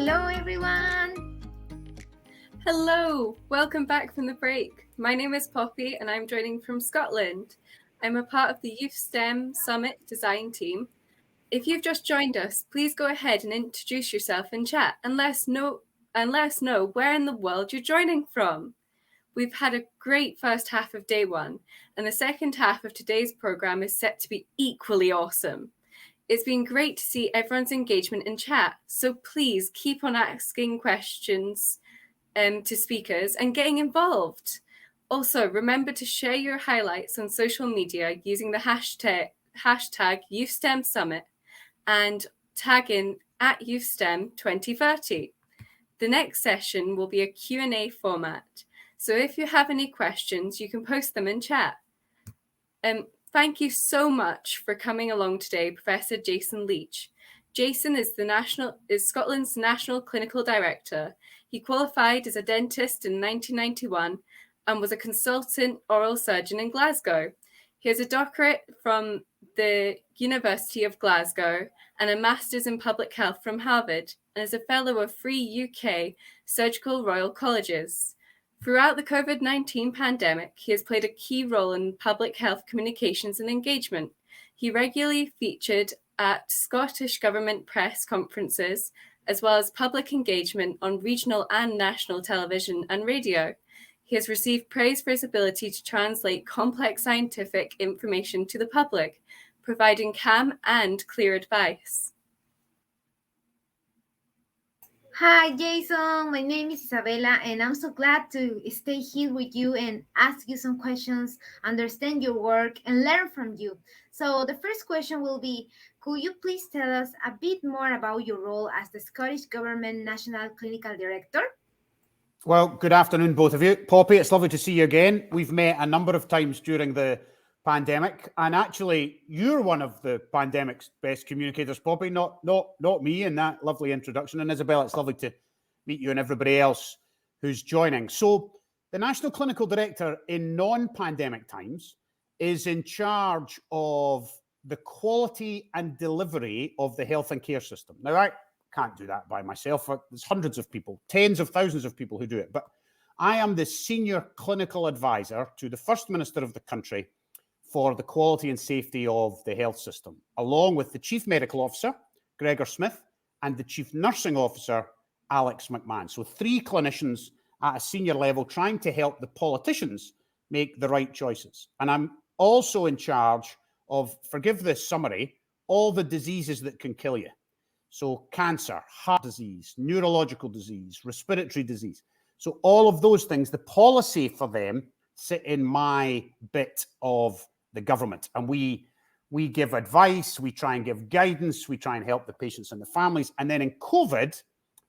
Hello, everyone. Hello, welcome back from the break. My name is Poppy and I'm joining from Scotland. I'm a part of the Youth STEM Summit design team. If you've just joined us, please go ahead and introduce yourself in chat and let us know where in the world you're joining from. We've had a great first half of day one, and the second half of today's program is set to be equally awesome. It's been great to see everyone's engagement in chat, so please keep on asking questions to speakers and getting involved. Also, remember to share your highlights on social media using the hashtag YouthSTEM Summit and tag in at YouthSTEM 2030. The next session will be a Q&A format, so if you have any questions, you can post them in chat. Thank you so much for coming along today, Professor Jason Leach. Jason is Scotland's National Clinical Director. He qualified as a dentist in 1991 and was a consultant oral surgeon in Glasgow. He has a doctorate from the University of Glasgow and a master's in public health from Harvard, and is a fellow of 3 UK surgical royal colleges. Throughout the COVID-19 pandemic, he has played a key role in public health communications and engagement. He regularly featured at Scottish Government press conferences, as well as public engagement on regional and national television and radio. He has received praise for his ability to translate complex scientific information to the public, providing calm and clear advice. Hi, Jason. My name is Isabella, and I'm so glad to stay here with you and ask you some questions, understand your work, and learn from you. So, the first question will be, could you please tell us a bit more about your role as the Scottish Government National Clinical Director? Well, good afternoon, both of you. Poppy, it's lovely to see you again. We've met a number of times during the pandemic, and actually, you're one of the pandemic's best communicators, Poppy, not me in that lovely introduction. And Isabella, it's lovely to meet you and everybody else who's joining. So, the National Clinical Director in non-pandemic times is in charge of the quality and delivery of the health and care system. Now, I can't do that by myself. There's hundreds of people, tens of thousands of people who do it. But I am the senior clinical advisor to the First Minister of the country for the quality and safety of the health system, along with the Chief Medical Officer, Gregor Smith, and the Chief Nursing Officer, Alex McMahon. So 3 clinicians at a senior level trying to help the politicians make the right choices. And I'm also in charge of, forgive this summary, all the diseases that can kill you. So cancer, heart disease, neurological disease, respiratory disease. So all of those things, the policy for them sit in my bit of the government. And we give advice, we try and give guidance, we try and help the patients and the families. And then in COVID,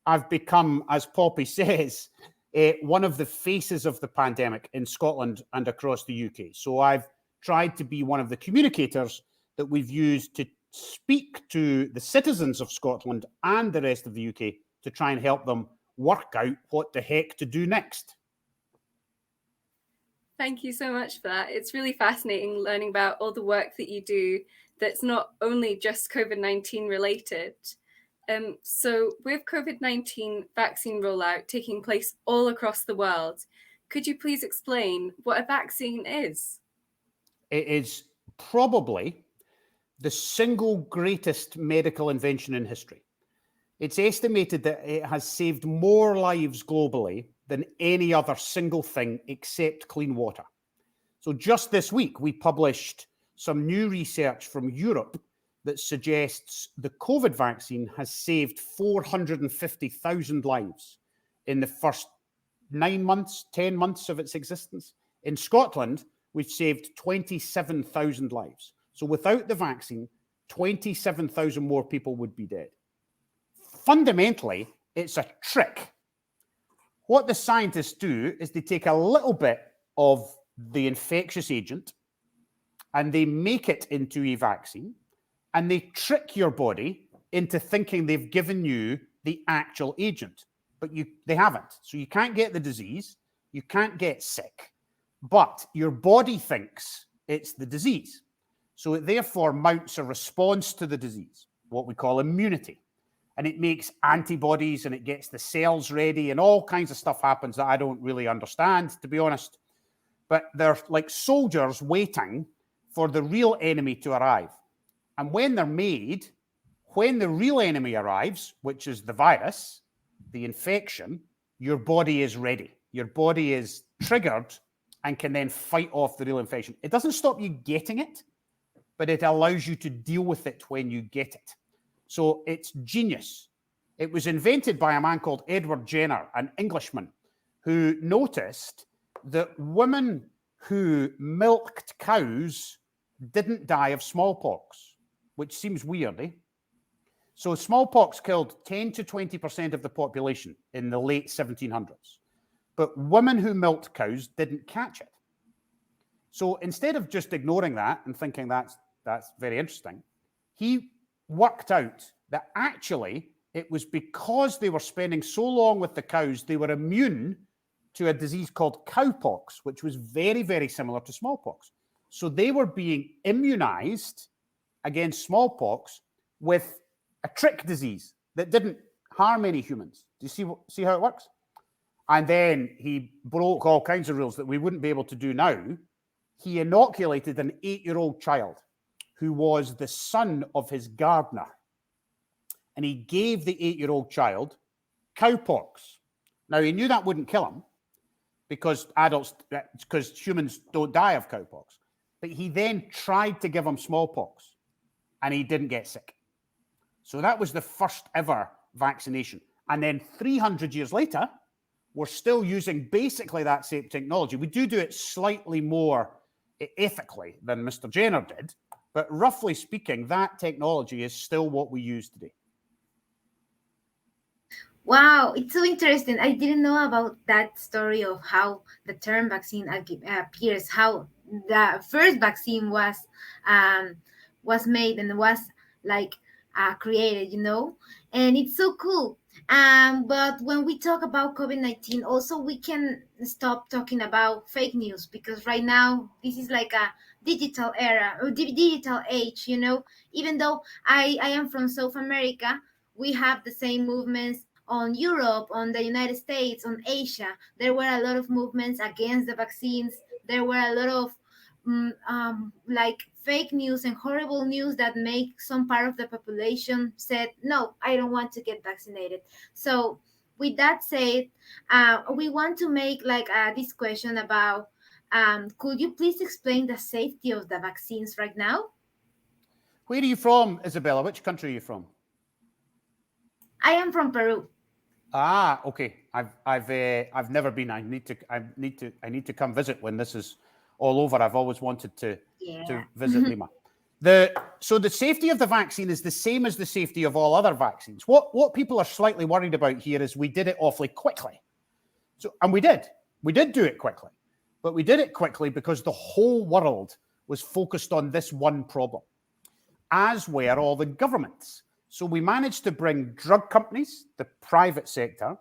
I've become, as Poppy says, one of the faces of the pandemic in Scotland and across the UK. So I've tried to be one of the communicators that we've used to speak to the citizens of Scotland and the rest of the UK to try and help them work out what the heck to do next. Thank you so much for that. It's really fascinating learning about all the work that you do that's not only just COVID-19 related. So with COVID-19 vaccine rollout taking place all across the world, could you please explain what a vaccine is? It is probably the single greatest medical invention in history. It's estimated that it has saved more lives globally than any other single thing except clean water. So just this week, we published some new research from Europe that suggests the COVID vaccine has saved 450,000 lives in the first 9 months, 10 months of its existence. In Scotland, we've saved 27,000 lives. So without the vaccine, 27,000 more people would be dead. Fundamentally, it's a trick. What the scientists do is they take a little bit of the infectious agent and they make it into a vaccine, and they trick your body into thinking they've given you the actual agent, but they haven't. So you can't get the disease, you can't get sick, but your body thinks it's the disease. So it therefore mounts a response to the disease, what we call immunity. and it makes antibodies and it gets the cells ready and all kinds of stuff happens that I don't really understand, to be honest. But they're like soldiers waiting for the real enemy to arrive. And when they're made, when the real enemy arrives, which is the virus, the infection, your body is ready. Your body is triggered and can then fight off the real infection. It doesn't stop you getting it, but it allows you to deal with it when you get it. So it's genius. It was invented by a man called Edward Jenner, an Englishman, who noticed that women who milked cows didn't die of smallpox, which seems weird, eh? So smallpox killed 10 to 20% of the population in the late 1700s. But women who milked cows didn't catch it. So instead of just ignoring that and thinking that's very interesting, he worked out that actually it was because they were spending so long with the cows, they were immune to a disease called cowpox, which was very, very similar to smallpox. So they were being immunized against smallpox with a trick disease that didn't harm any humans. Do you see how it works? And then he broke all kinds of rules that we wouldn't be able to do now. He inoculated an 8-year-old child who was the son of his gardener. And he gave the 8-year-old child cowpox. Now, he knew that wouldn't kill him because humans don't die of cowpox. But he then tried to give him smallpox and he didn't get sick. So that was the first ever vaccination. And then 300 years later, we're still using basically that same technology. We do it slightly more ethically than Mr. Jenner did, but roughly speaking, that technology is still what we use today. Wow, it's so interesting. I didn't know about that story of how the term vaccine appears, how the first vaccine was made and was like created, and it's so cool. But when we talk about COVID-19, also we can stop talking about fake news, because right now this is like a digital era or digital age, even though I am from South America, we have the same movements on Europe, on the United States, on Asia. There were a lot of movements against the vaccines. There were a lot of like fake news and horrible news that make some part of the population said, no, I don't want to get vaccinated. So with that said, we want to make like this question about, could you please explain the safety of the vaccines right now? Where are you from, Isabella? Which country are you from? I am from Peru. Ah, okay. I've never been. I need to come visit when this is all over. I've always wanted to visit Lima. So the safety of the vaccine is the same as the safety of all other vaccines. What people are slightly worried about here is we did it awfully quickly. And we did do it quickly, but we did it quickly because the whole world was focused on this one problem, as were all the governments. So we managed to bring drug companies, the private sector,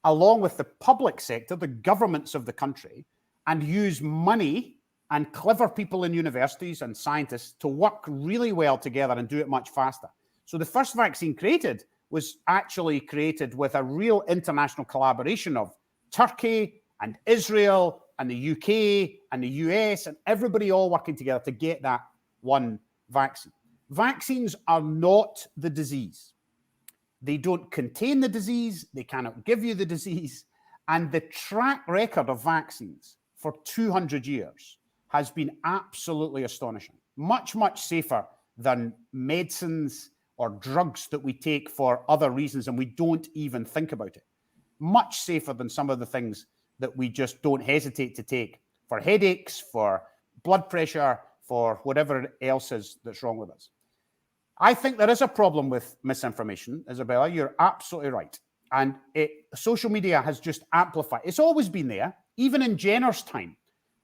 along with the public sector, the governments of the country, and use money and clever people in universities and scientists to work really well together and do it much faster. So the first vaccine created was actually created with a real international collaboration of Turkey and Israel and the UK and the US and everybody all working together to get that one vaccine. Vaccines are not the disease. They don't contain the disease. They cannot give you the disease. And the track record of vaccines for 200 years has been absolutely astonishing. Much, much safer than medicines or drugs that we take for other reasons and we don't even think about it. Much safer than some of the things that we just don't hesitate to take for headaches, for blood pressure, for whatever else is that's wrong with us. I think there is a problem with misinformation, Isabella. You're absolutely right. And social media has just amplified. It's always been there. Even in Jenner's time,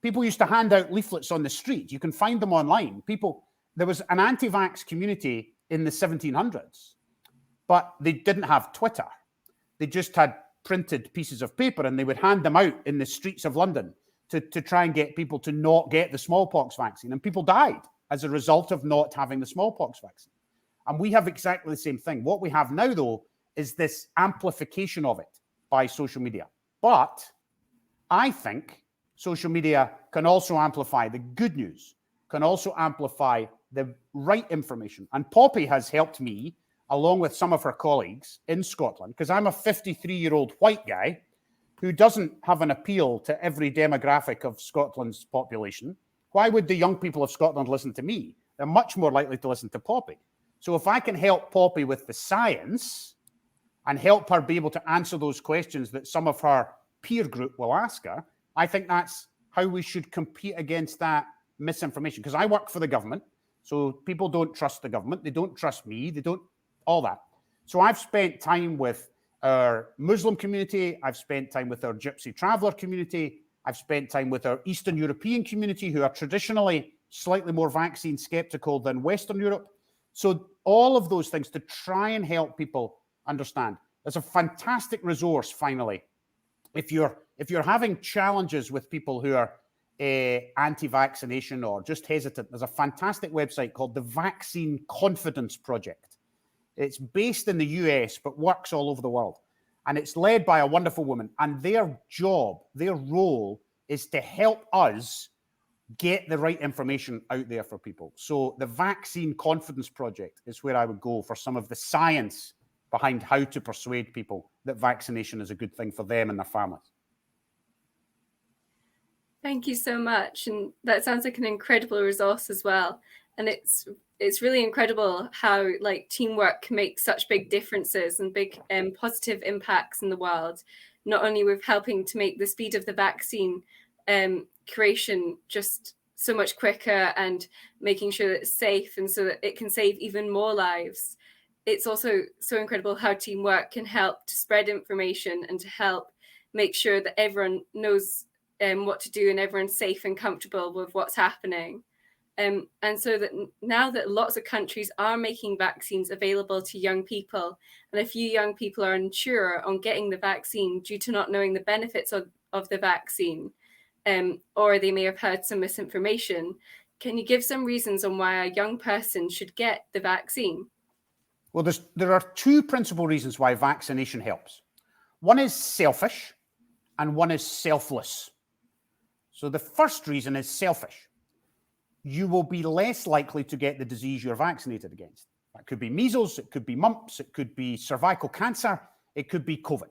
people used to hand out leaflets on the street. You can find them online. There was an anti-vax community in the 1700s, but they didn't have Twitter. They just had printed pieces of paper and they would hand them out in the streets of London to try and get people to not get the smallpox vaccine. And people died as a result of not having the smallpox vaccine. And we have exactly the same thing. What we have now, though, is this amplification of it by social media. But I think social media can also amplify the good news, can also amplify the right information. And Poppy has helped me, along with some of her colleagues in Scotland, because I'm a 53-year-old white guy who doesn't have an appeal to every demographic of Scotland's population. Why would the young people of Scotland listen to me? They're much more likely to listen to Poppy. So if I can help Poppy with the science and help her be able to answer those questions that some of her peer group will ask her, I think that's how we should compete against that misinformation. Because I work for the government, so people don't trust the government. They don't trust me. They don't, all that. So I've spent time with our Muslim community. I've spent time with our Gypsy traveller community. I've spent time with our Eastern European community, who are traditionally slightly more vaccine skeptical than Western Europe. So all of those things to try and help people understand. There's a fantastic resource, finally. If you're having challenges with people who are anti-vaccination or just hesitant, there's a fantastic website called the Vaccine Confidence Project. It's based in the US, but works all over the world. And it's led by a wonderful woman. And their job, their role, is to help us get the right information out there for people. So the Vaccine Confidence Project is where I would go for some of the science behind how to persuade people that vaccination is a good thing for them and their families. Thank you so much. And that sounds like an incredible resource as well. And it's really incredible how like teamwork can make such big differences and big positive impacts in the world, not only with helping to make the speed of the vaccine creation just so much quicker and making sure that it's safe and so that it can save even more lives. It's also so incredible how teamwork can help to spread information and to help make sure that everyone knows what to do and everyone's safe and comfortable with what's happening. And so that now that lots of countries are making vaccines available to young people, and a few young people are unsure on getting the vaccine due to not knowing the benefits of the vaccine, or they may have heard some misinformation, can you give some reasons on why a young person should get the vaccine? Well, there are two principal reasons why vaccination helps. One is selfish and one is selfless. So the first reason is selfish. You will be less likely to get the disease you're vaccinated against. That could be measles, it could be mumps, it could be cervical cancer, it could be COVID.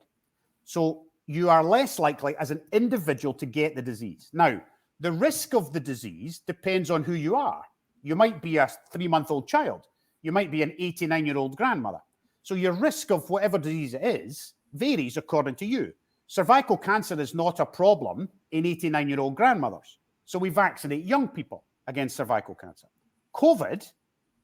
So you are less likely as an individual to get the disease. Now, the risk of the disease depends on who you are. You might be a 3-month-old child. You might be an 89-year-old grandmother. So your risk of whatever disease it is varies according to you. Cervical cancer is not a problem in 89-year-old grandmothers. So we vaccinate young people against cervical cancer. COVID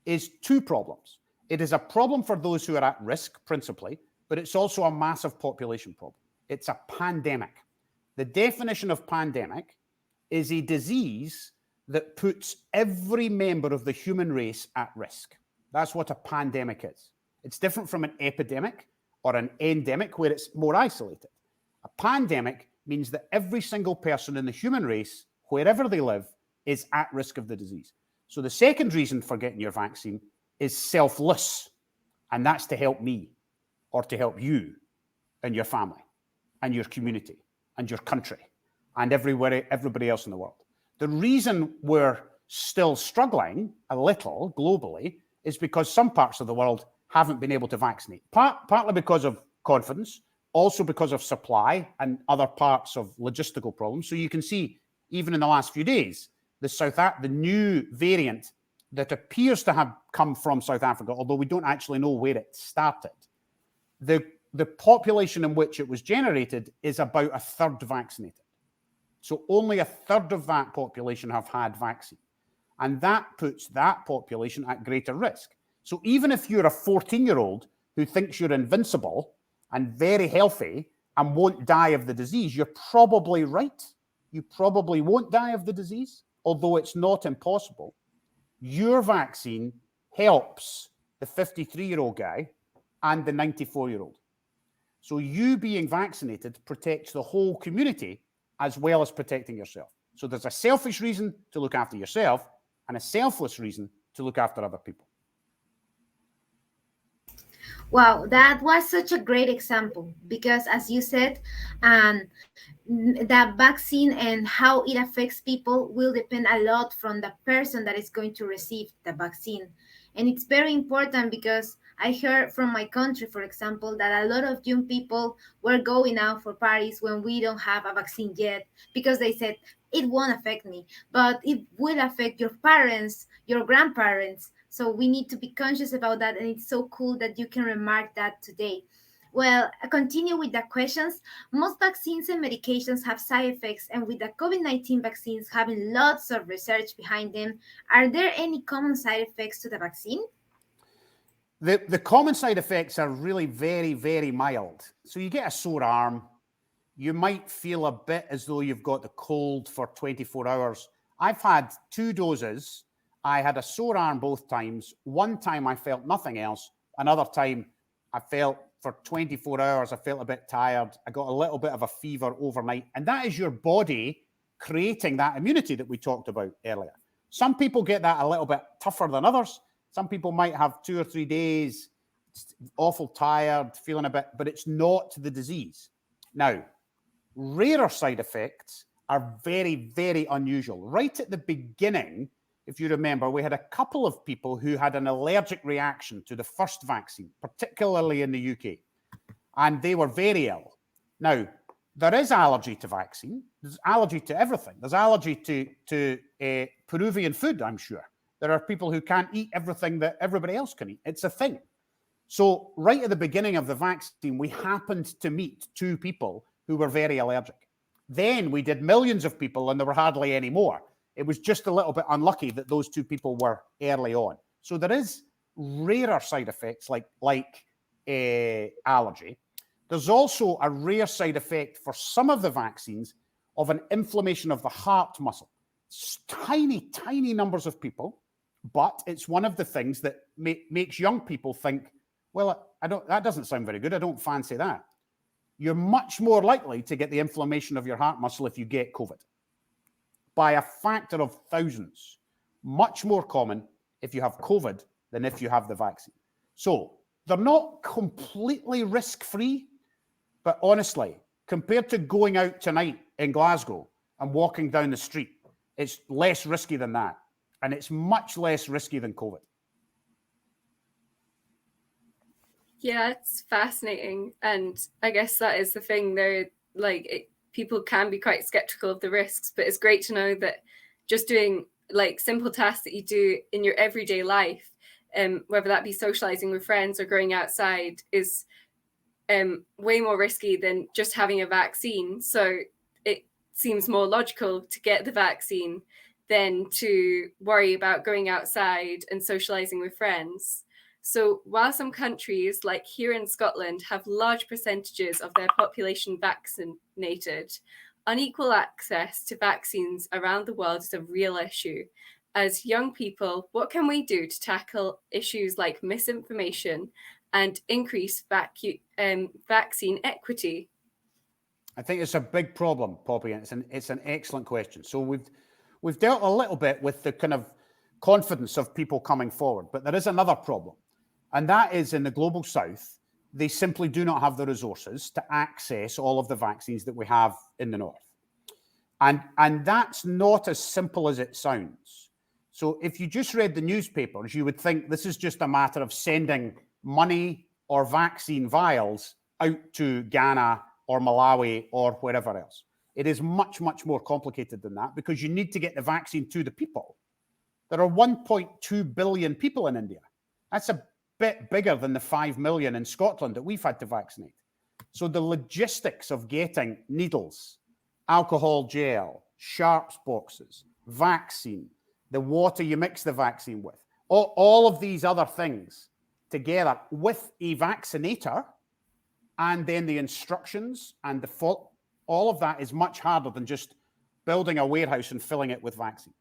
is two problems. It is a problem for those who are at risk, principally, but it's also a massive population problem. It's a pandemic. The definition of pandemic is a disease that puts every member of the human race at risk. That's what a pandemic is. It's different from an epidemic or an endemic, where it's more isolated. A pandemic means that every single person in the human race, wherever they live, is at risk of the disease. So the second reason for getting your vaccine is selfless, and that's to help me or to help you and your family and your community and your country and everybody else in the world. The reason we're still struggling a little globally is because some parts of the world haven't been able to vaccinate, partly because of confidence, also because of supply and other parts of logistical problems. So you can see, even in the last few days, the new variant that appears to have come from South Africa, although we don't actually know where it started, the population in which it was generated is about a third vaccinated. So only a third of that population have had vaccine. And that puts that population at greater risk. So even if you're a 14-year-old who thinks you're invincible and very healthy and won't die of the disease, you're probably right. You probably won't die of the disease, although it's not impossible. Your vaccine helps the 53-year-old guy and the 94-year-old. So you being vaccinated protects the whole community as well as protecting yourself. So there's a selfish reason to look after yourself and a selfless reason to look after other people. Wow, that was such a great example because, as you said, the vaccine and how it affects people will depend a lot from the person that is going to receive the vaccine. And it's very important because I heard from my country, for example, that a lot of young people were going out for parties when we don't have a vaccine yet because they said it won't affect me, but it will affect your parents, your grandparents. So we need to be conscious about that. And it's so cool that you can remark that today. Well, I continue with the questions. Most vaccines and medications have side effects, and with the COVID 19 vaccines having lots of research behind them, are there any common side effects to the vaccine? The common side effects are really very, very mild. So you get a sore arm. You might feel a bit as though you've got the cold for 24 hours. I've had 2 doses. I had a sore arm both times. One time I felt nothing else. Another time I felt for 24 hours, I felt a bit tired. I got a little bit of a fever overnight. And that is your body creating that immunity that we talked about earlier. Some people get that a little bit tougher than others. Some people might have 2 or 3 days, awful tired, feeling a bit, but it's not the disease. Now, rarer side effects are very, very unusual. Right at the beginning, if you remember, we had a couple of people who had an allergic reaction to the first vaccine, particularly in the UK, and they were very ill. Now, there is allergy to vaccine. There's allergy to everything. There's allergy to Peruvian food, I'm sure. There are people who can't eat everything that everybody else can eat. It's a thing. So right at the beginning of the vaccine, we happened to meet 2 people who were very allergic. Then we did millions of people and there were hardly any more. It was just a little bit unlucky that those 2 people were early on. So there is rarer side effects like allergy. There's also a rare side effect for some of the vaccines of an inflammation of the heart muscle. It's tiny, tiny numbers of people, but it's one of the things that makes young people think, well, that doesn't sound very good. I don't fancy that. You're much more likely to get the inflammation of your heart muscle if you get COVID, by a factor of thousands. Much more common if you have COVID than if you have the vaccine. So they're not completely risk-free, but honestly, compared to going out tonight in Glasgow and walking down the street, it's less risky than that. And it's much less risky than COVID. Yeah, it's fascinating. And I guess that is the thing there, people can be quite skeptical of the risks, but it's great to know that just doing like simple tasks that you do in your everyday life, whether that be socializing with friends or going outside, is way more risky than just having a vaccine. So it seems more logical to get the vaccine than to worry about going outside and socializing with friends. So while some countries, like here in Scotland, have large percentages of their population vaccinated, unequal access to vaccines around the world is a real issue. As young people, what can we do to tackle issues like misinformation and increase vaccine equity? I think it's a big problem, Poppy, and it's an excellent question. So we've dealt a little bit with the kind of confidence of people coming forward, but there is another problem. And that is in the global south, they simply do not have the resources to access all of the vaccines that we have in the north. And that's not as simple as it sounds. So if you just read the newspapers, you would think this is just a matter of sending money or vaccine vials out to Ghana or Malawi or wherever else. It is much, much more complicated than that because you need to get the vaccine to the people. There are 1.2 billion people in India. That's a bit bigger than the 5 million in Scotland that we've had to vaccinate. So the logistics of getting needles, alcohol gel, sharps boxes, vaccine, the water you mix the vaccine with, all of these other things together with a vaccinator, and then the instructions and all of that is much harder than just building a warehouse and filling it with vaccine.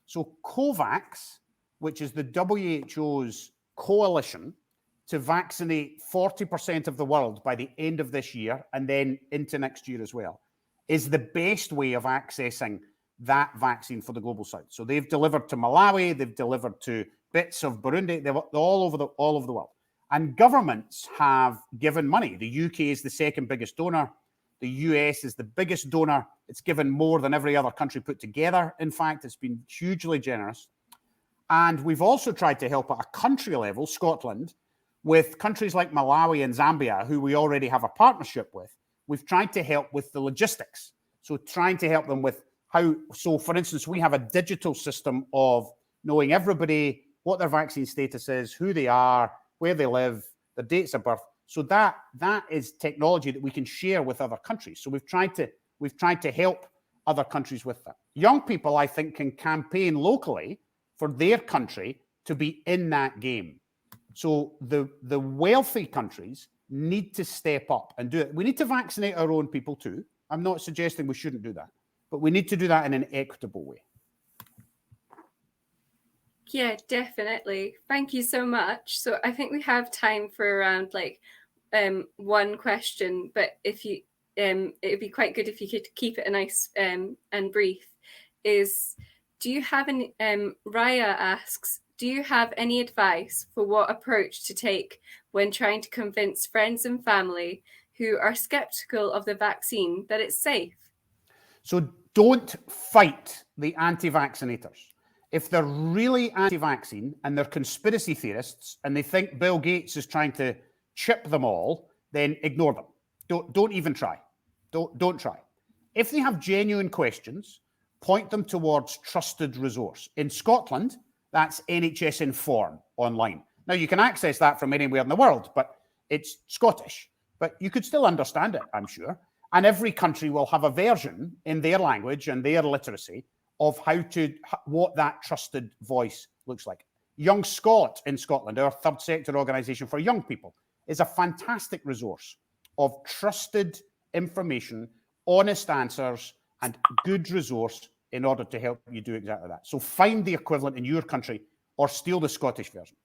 So COVAX, which is the WHO's coalition to vaccinate 40% of the world by the end of this year and then into next year as well, is the best way of accessing that vaccine for the global south. So they've delivered to Malawi, they've delivered to bits of Burundi, they're all over the world. And governments have given money. The UK is the second biggest donor. The US is the biggest donor. It's given more than every other country put together. In fact, it's been hugely generous. And we've also tried to help at a country level, Scotland, with countries like Malawi and Zambia, who we already have a partnership with. We've tried to help with the logistics. So trying to help them with how, so for instance, we have a digital system of knowing everybody, what their vaccine status is, who they are, where they live, their dates of birth. So that is technology that we can share with other countries. So we've tried to help other countries with that. Young people, I think, can campaign locally for their country to be in that game. So the wealthy countries need to step up and do it. We need to vaccinate our own people too. I'm not suggesting we shouldn't do that, but we need to do that in an equitable way. Yeah, definitely. Thank you so much. So I think we have time for around one question, but if you it would be quite good if you could keep it nice and brief. Do you have any Raya asks, do you have any advice for what approach to take when trying to convince friends and family who are skeptical of the vaccine that it's safe? So don't fight the anti-vaccinators. If they're really anti-vaccine and they're conspiracy theorists and they think Bill Gates is trying to chip them all, then ignore them. Don't even try. Don't try. If they have genuine questions, point them towards trusted resource. In Scotland, that's NHS Inform online. Now, you can access that from anywhere in the world, but it's Scottish. But you could still understand it, I'm sure. And every country will have a version in their language and their literacy of what that trusted voice looks like. Young Scot in Scotland, our third sector organisation for young people, is a fantastic resource of trusted information, honest answers, and good resource in order to help you do exactly that. So find the equivalent in your country or steal the Scottish version.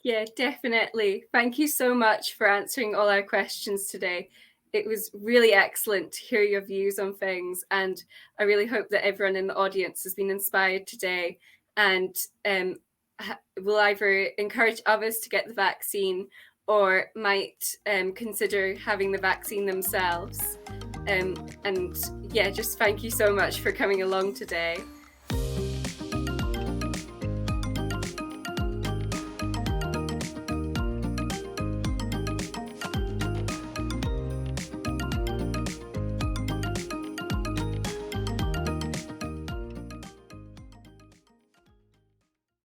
Yeah, definitely. Thank you so much for answering all our questions today. It was really excellent to hear your views on things, and I really hope that everyone in the audience has been inspired today and will either encourage others to get the vaccine or might consider having the vaccine themselves. And yeah, just thank you so much for coming along today.